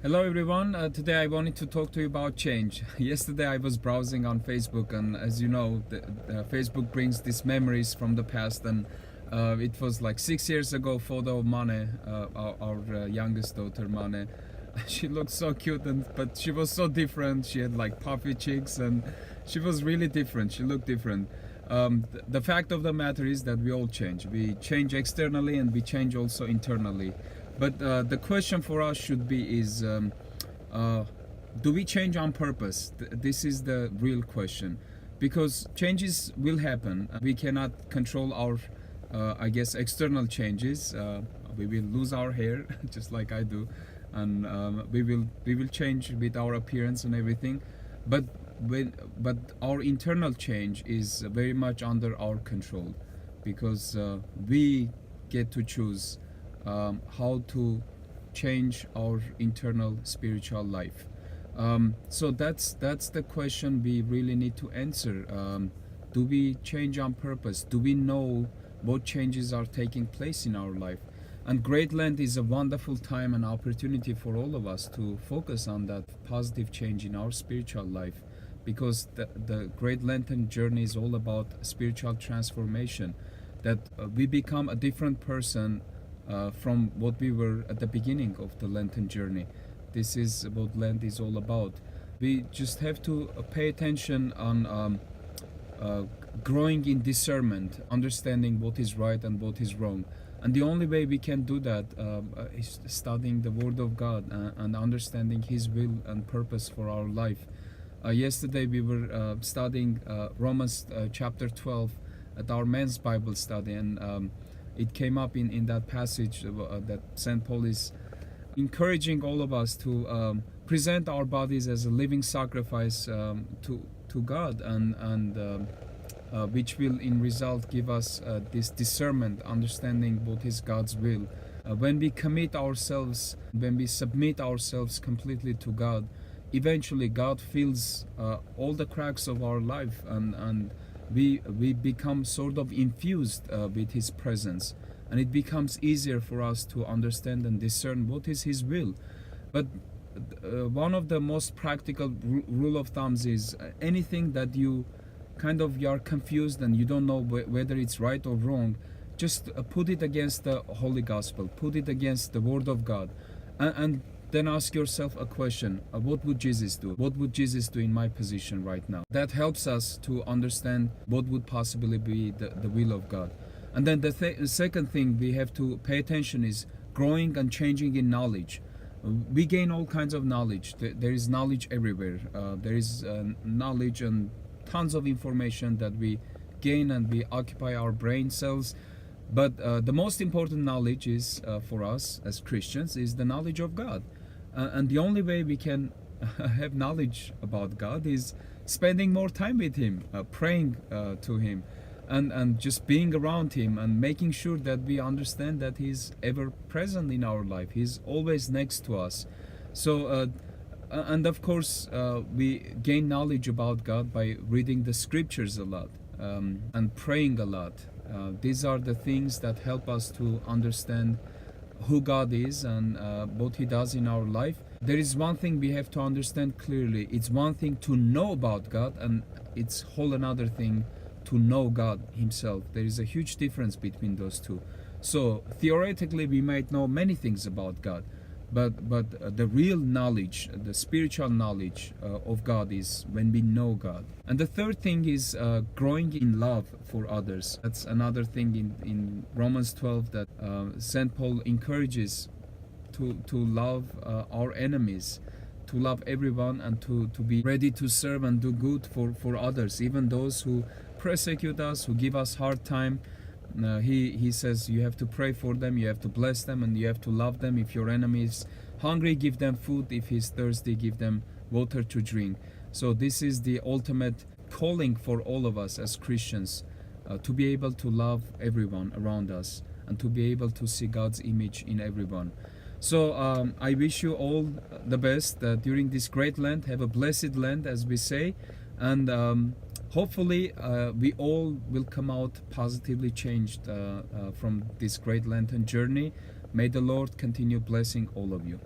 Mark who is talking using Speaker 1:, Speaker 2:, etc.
Speaker 1: Hello everyone, today I wanted to talk to you about change. Yesterday I was browsing on Facebook, and as you know, Facebook brings these memories from the past, and it was like 6 years ago photo of Mane, our youngest daughter Mane. She looked so cute, but she was so different. She had like puffy cheeks and she was really different. She looked different. The fact of the matter is that we all change. We change externally and we change also internally. But the question for us should be is, do we change on purpose? This is the real question. Because changes will happen. We cannot control our, I guess, external changes. We will lose our hair, just like I do. And we will change with our appearance and everything. But our internal change is very much under our control. Because we get to choose how to change our internal spiritual life. So that's the question we really need to answer. Do we change on purpose? Do we know what changes are taking place in our life? And Great Lent is a wonderful time and opportunity for all of us to focus on that positive change in our spiritual life, because the Great Lenten journey is all about spiritual transformation, that we become a different person from what we were at the beginning of the Lenten journey. This is what Lent is all about. We just have to pay attention on growing in discernment, understanding what is right and what is wrong. And the only way we can do that is studying the Word of God and understanding His will and purpose for our life. Yesterday we were studying Romans chapter 12 at our men's Bible study, and it came up in that passage that St. Paul is encouraging all of us to present our bodies as a living sacrifice to God, and which will in result give us this discernment, understanding what is God's will. When we commit ourselves, when we submit ourselves completely to God, eventually God fills all the cracks of our life, and we become sort of infused with His presence, and it becomes easier for us to understand and discern what is His will. But one of the most practical rule of thumbs is anything that you are confused and you don't know whether it's right or wrong, just put it against the Holy Gospel, put it against the Word of God, and then ask yourself a question: what would Jesus do? What would Jesus do in my position right now? That helps us to understand what would possibly be the will of God. And then the second thing we have to pay attention is growing and changing in knowledge. We gain all kinds of knowledge. There is knowledge everywhere. There is knowledge and tons of information that we gain, and we occupy our brain cells. But the most important knowledge is for us as Christians is the knowledge of God. And the only way we can have knowledge about God is spending more time with Him, praying to Him, and just being around Him and making sure that we understand that He's ever present in our life. He's always next to us. So, and of course, we gain knowledge about God by reading the scriptures a lot and praying a lot. These are the things that help us to understand who God is and what He does in our life. There is one thing we have to understand clearly. It's one thing to know about God, and it's whole another thing to know God Himself. There is a huge difference between those two. So theoretically we might know many things about God, but the real knowledge, the spiritual knowledge of God is when we know God. And the third thing is growing in love for others. That's another thing in Romans 12 that St. Paul encourages to love our enemies, to love everyone, and to be ready to serve and do good for others, even those who persecute us, who give us hard time. He says you have to pray for them, you have to bless them, and you have to love them. If your enemy is hungry, give them food. If he's thirsty, give them water to drink. So this is the ultimate calling for all of us as Christians, to be able to love everyone around us and to be able to see God's image in everyone. So I wish you all the best during this great Lent. Have a blessed Lent, as we say, and hopefully we all will come out positively changed from this great Lenten journey. May the Lord continue blessing all of you.